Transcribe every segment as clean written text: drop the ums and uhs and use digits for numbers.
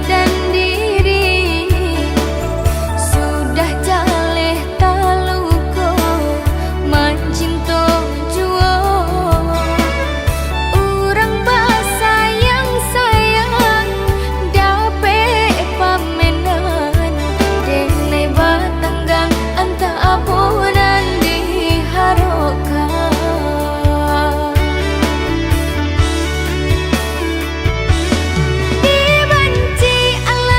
dan diri sudah jaleh taluko mancinto juo urang basa yang sayang dape pamenan dene batanggang anta apunan diharokan dibenci Allah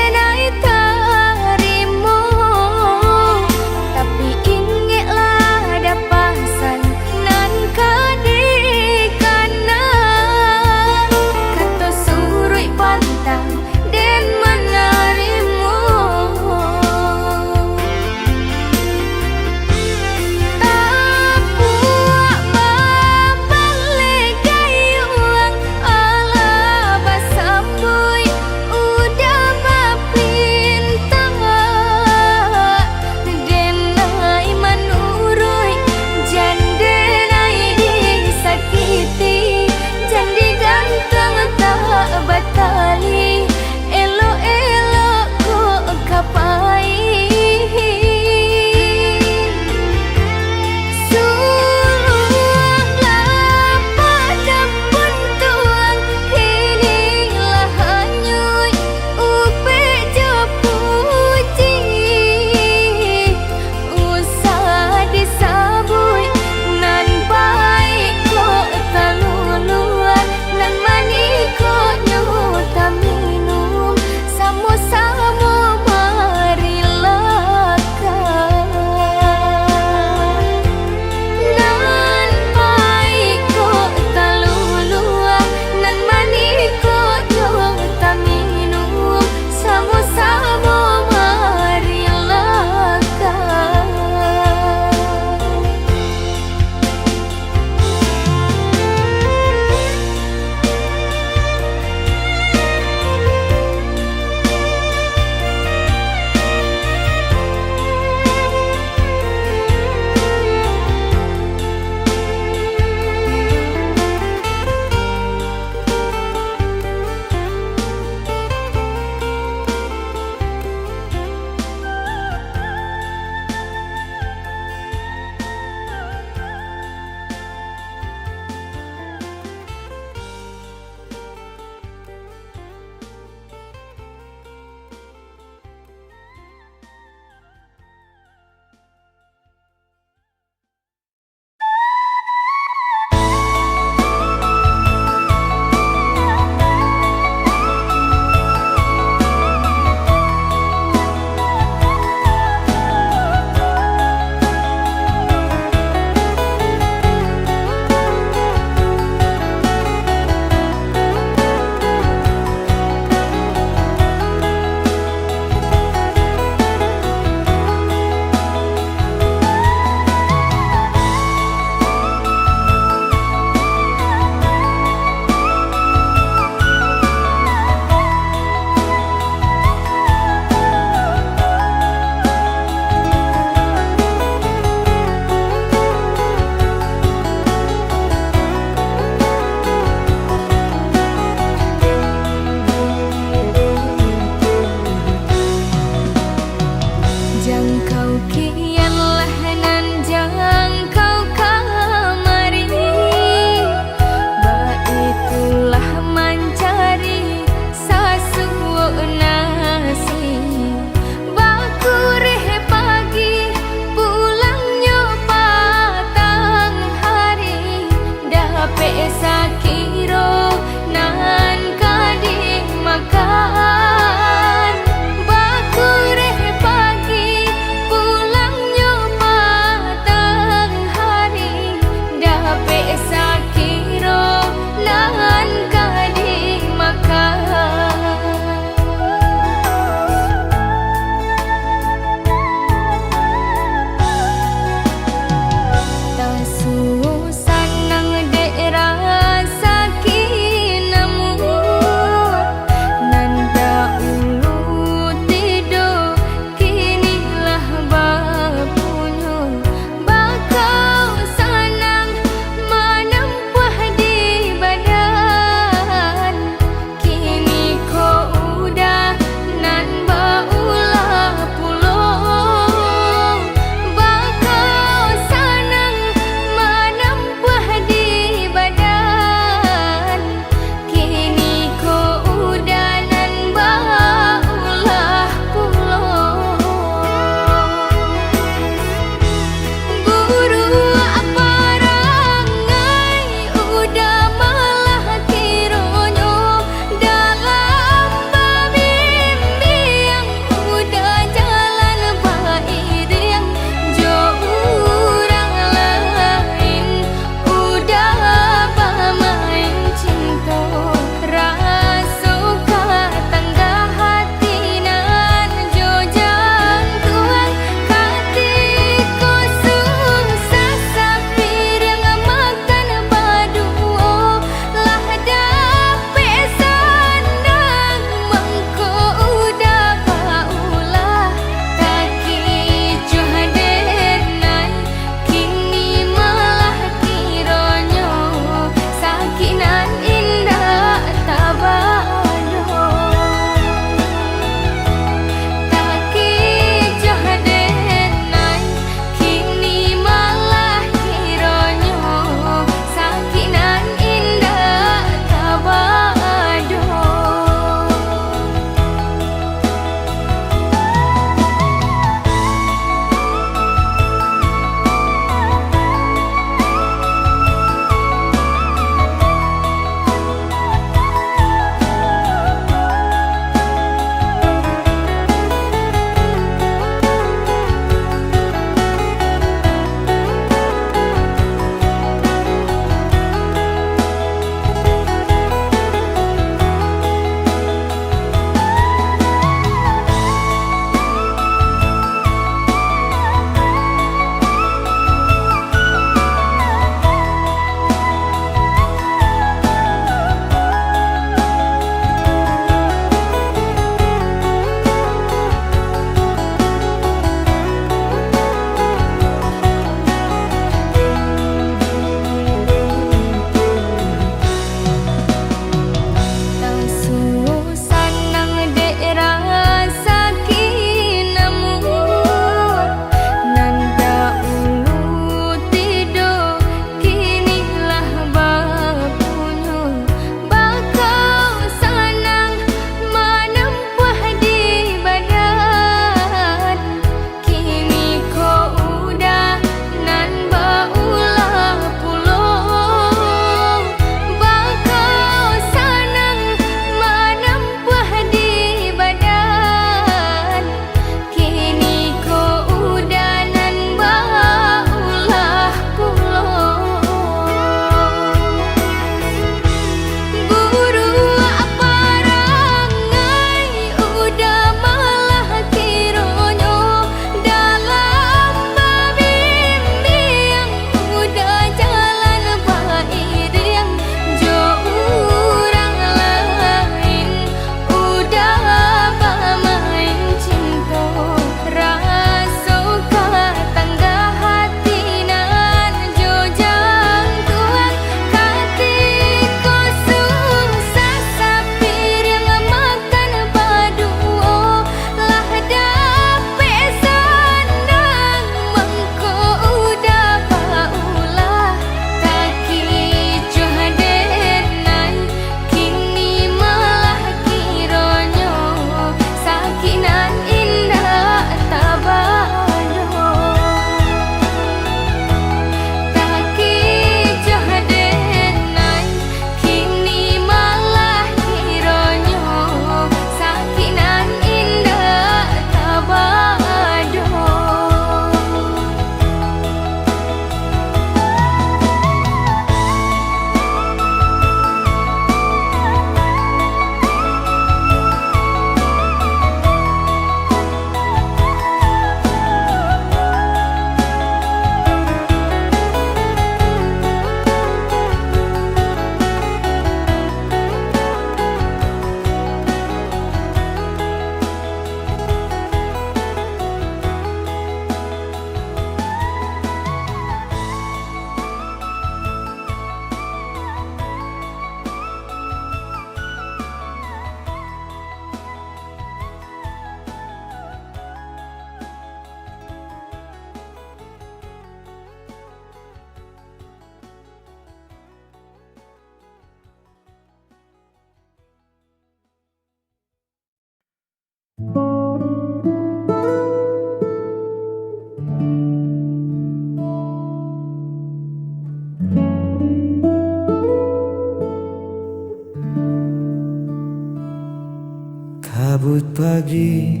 pagi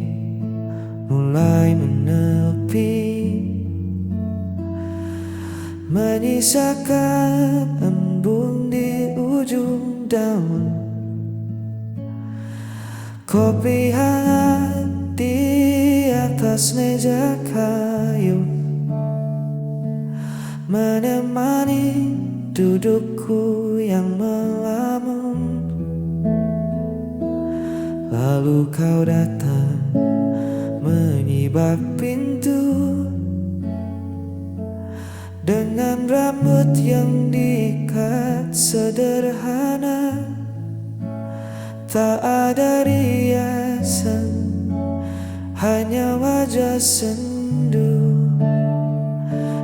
mulai menepi, menyisakan embun di ujung daun. Kopi hangat di atas meja kayu menemani dudukku yang melamun. Lalu kau datang menyibak pintu dengan rambut yang diikat sederhana, tak ada riasan, hanya wajah sendu,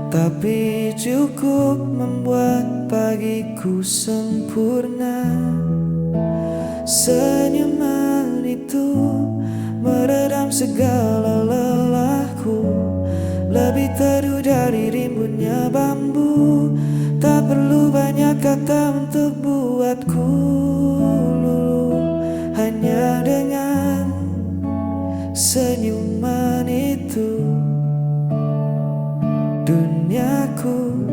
tapi cukup membuat pagiku sempurna. Senyuman itu meredam segala lelahku, lebih teduh dari rimbunnya bambu. Tak perlu banyak kata untuk buatku luluh, hanya dengan senyuman itu duniaku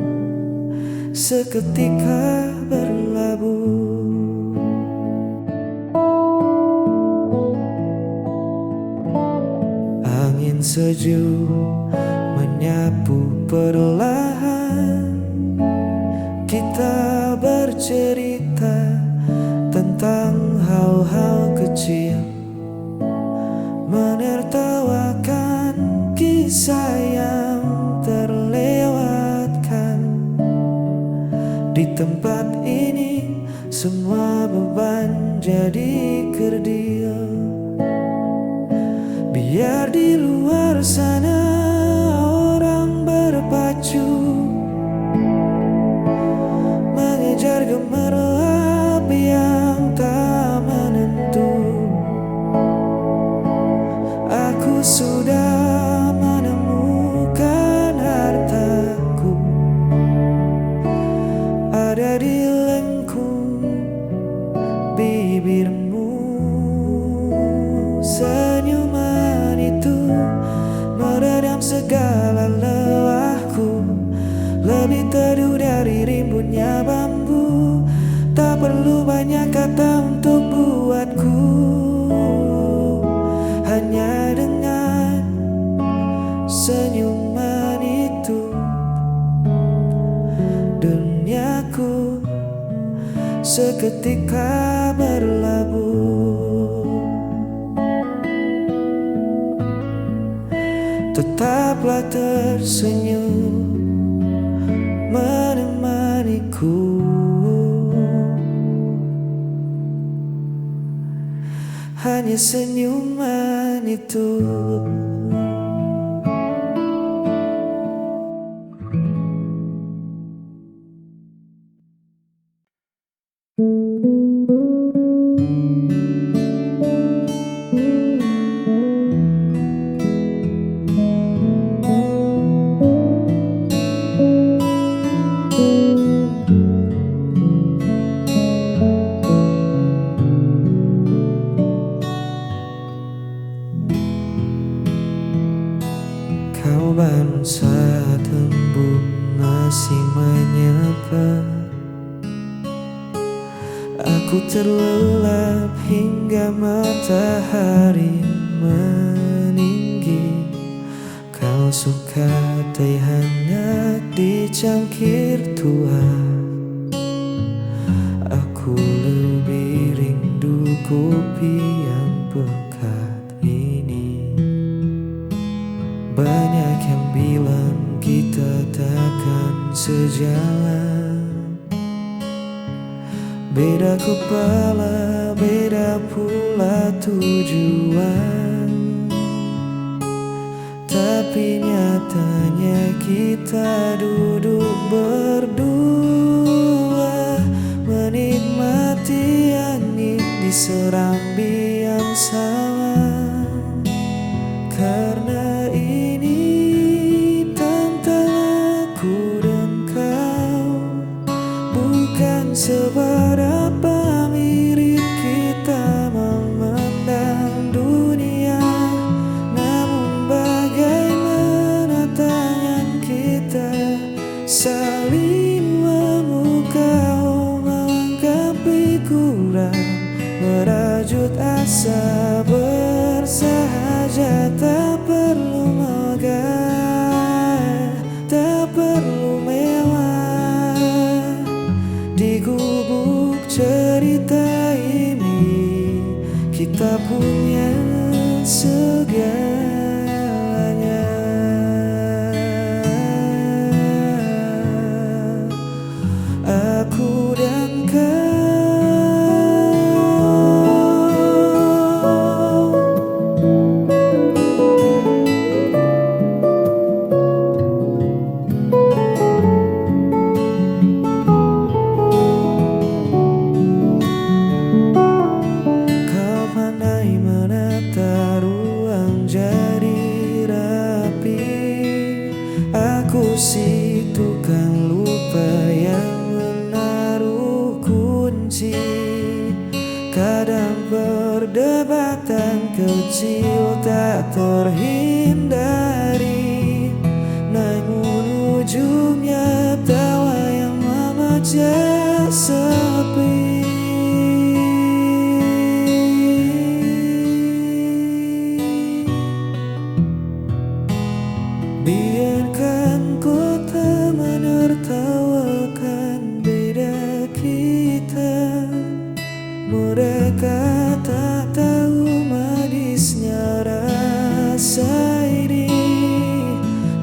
seketika berlabuh. Angin sejuk menyapu perlahan, kita bercerita tentang hal-hal kecil, menertawakan kisah yang terlewatkan. Di tempat ini semua beban jadi kerdil. Biar di luar sana orang berpacu mengejar gemerlap yang tak menentu. Aku sudah menemukan hartaku, ada di lengkung bibirmu. Senyuman itu meredam segala lelahku, lebih teduh dari rimbunnya bambu. Tak perlu banyak kata untuk buatku, hanya dengan senyuman itu duniaku seketika berlabuh. Tetaplah tersenyum menemaniku, hanya senyuman itu. Kau bangun saat embun masih menyapa. Aku terlelap hingga matahari meninggi. Kau suka teh hangat di cangkir tua. Aku lebih rindu kopi yang pekat ini. Banyak yang bilang kita takkan sejalan, beda kepala, beda pula tujuan. Tapi nyatanya kita duduk berdua, menikmati angin di serambi yang sama. Karena ini tentang aku dan kau, bukan seberapa mirip kita memandang dunia. kunci tukang lupa yang menaruh kunci. Kadang perdebatan kecil tak terhindari, namun ujungnya tawa yang memecah sepi. Biarkan kota menertawakan beda kita. Mereka tak tahu manisnya rasa ini.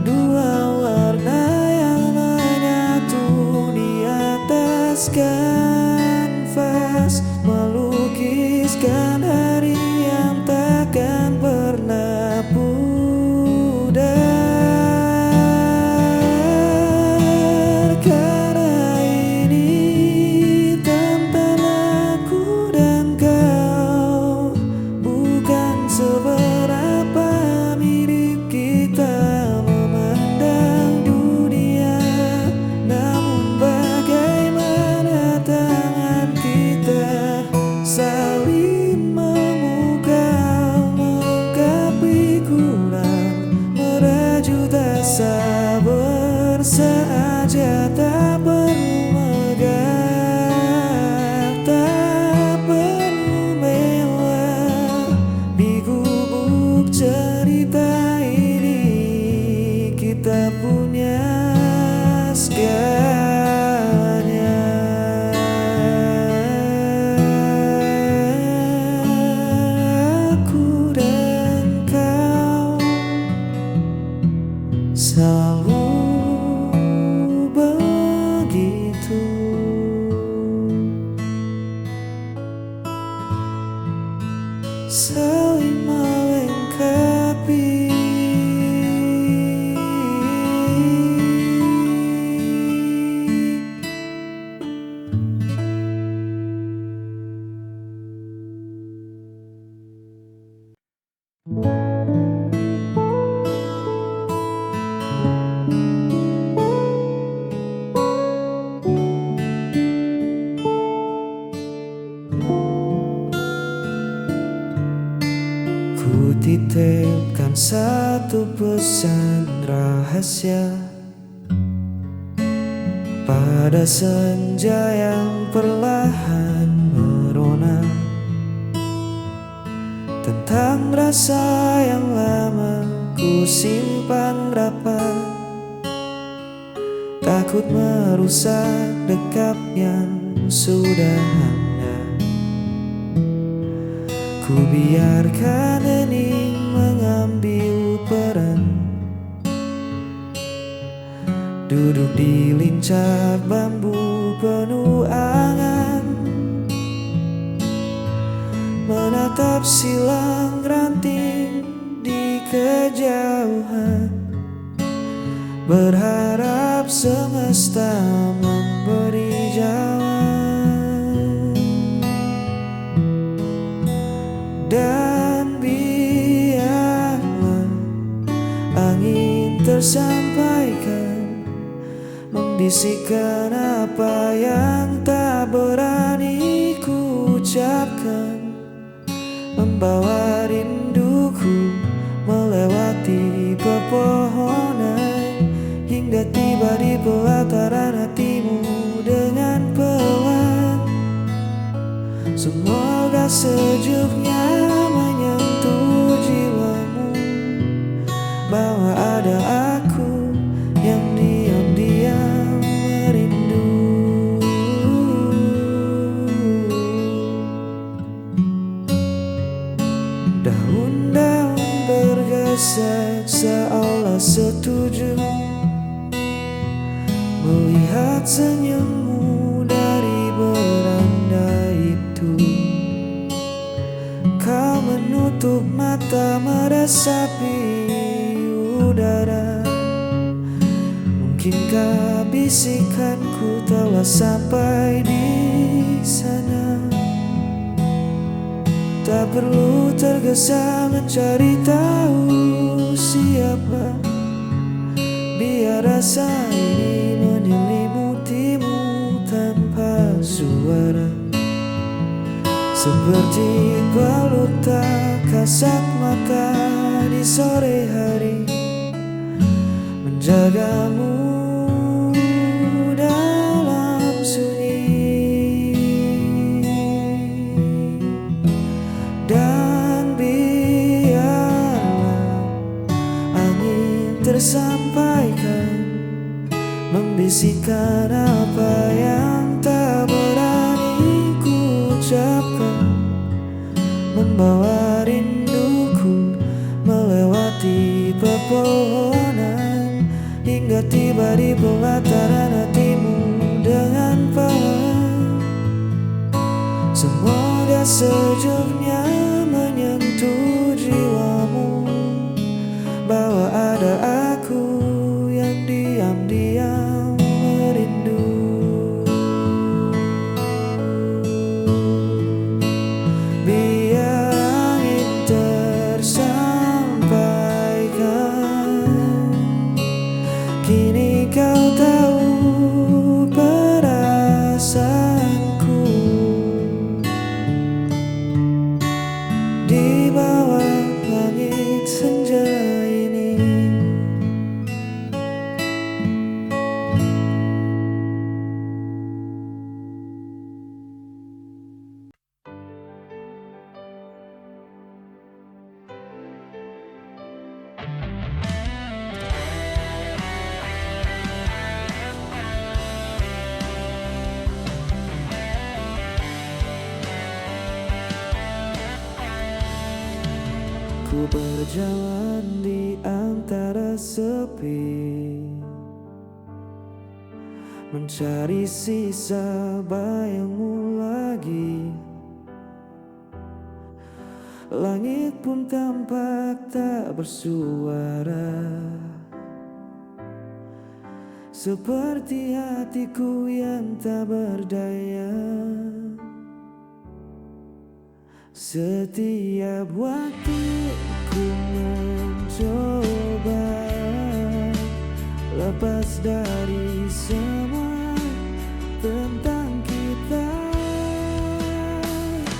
Dua warna yang menyatu di atas kanvas, melukiskan hari yang takkan pernah pudar. Karena ini tantangan aku dan kau, bukan seberapa mirip kita memandang dunia, namun bagaimana tangan kita saling memukau, melengkapi kurang, merajut asa bersahaja. Tak perlu megah, tak perlu mewah, di gubuk cerita ini kita punya segalanya. Aku dan kau selalu begitu, saling melengkapi. Ku titipkan satu pesan rahasia pada senja yang perlahan merona, tentang rasa yang lama ku simpan rapat, takut merusak dekat yang sudah hangat. Ku biarkan hening mengambil peran, duduk di lincah bambu penuh angan, menatap silang ranting di kejauhan, berharap semesta memberi jawaban. Dan biarlah angin tersampaikan, membisikkan apa yang tak berani ku ucapkan, membawa rinduku melewati pepohonan, hingga tiba di pelataran hatimu dengan pelan. Semoga sejuknya menyentuh jiwamu, bahwa ada aku yang diam-diam merindu. Daun-daun bergeser seolah setuju melihat senyummu dari beranda itu. Kau menutup mata meresapi udara, mungkinkah bisikanku telah sampai di sana? Tak perlu tergesa mencari tahu siapa, Biar rasa ini menyelimutimu tanpa suara, seperti balutan kasat mata di sore hari, menjagamu dalam sunyi. Dan biarlah angin tersampaikan, membisikkan apa yang tak berani ku ucapkan, membawa rinduku melewati pepohonan, hingga tiba di pelataran hatimu dengan pelan. Semoga sejuknya menyentuh jiwamu, bahwa ada aku yang diam-diam merindu. Biar angin tersampaikan, kini kau tahu perasaanku. Di bawah langit senja ini, ku berjalan di antara sepi, mencari sisa bayangmu lagi. Langit pun tampak tak bersuara, seperti hatiku yang tak berdaya. Setiap waktu ku mencoba lepas dari semua tentang kita.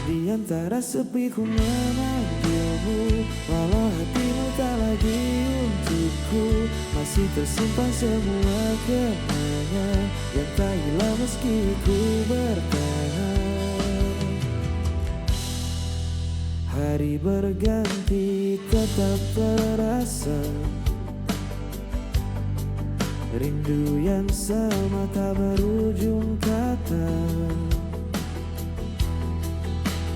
Di antara sepi ku memanggilmu, walau hatimu tak lagi untukku. Masih tersimpan semua kenangan yang tak hilang meski ku bertahan. Hari berganti tetap terasa, rindu yang sama tak berujung kata.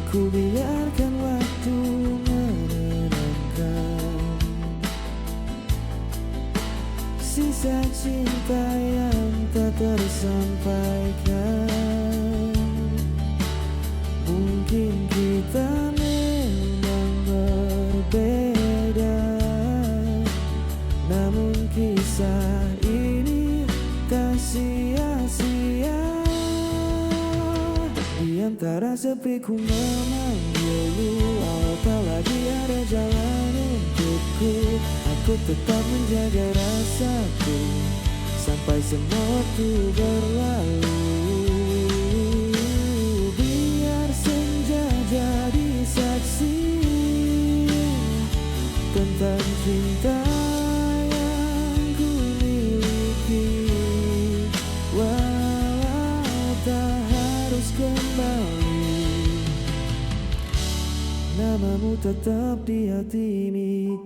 Ku biarkan waktu menenangkan sisa cinta yang tak tersampaikan. Mungkin kita memang berbeda, namun kisah ini tak sia-sia. Di antara sepi ku memanggilmu, walau tak lagi ada jalan untukku. Aku tetap menjaga rasaku sampai semua waktu berlalu. Biar senja jadi saksi tentang cinta yang ku miliki, walau tak harus kembali. Namamu tetap di hati ini.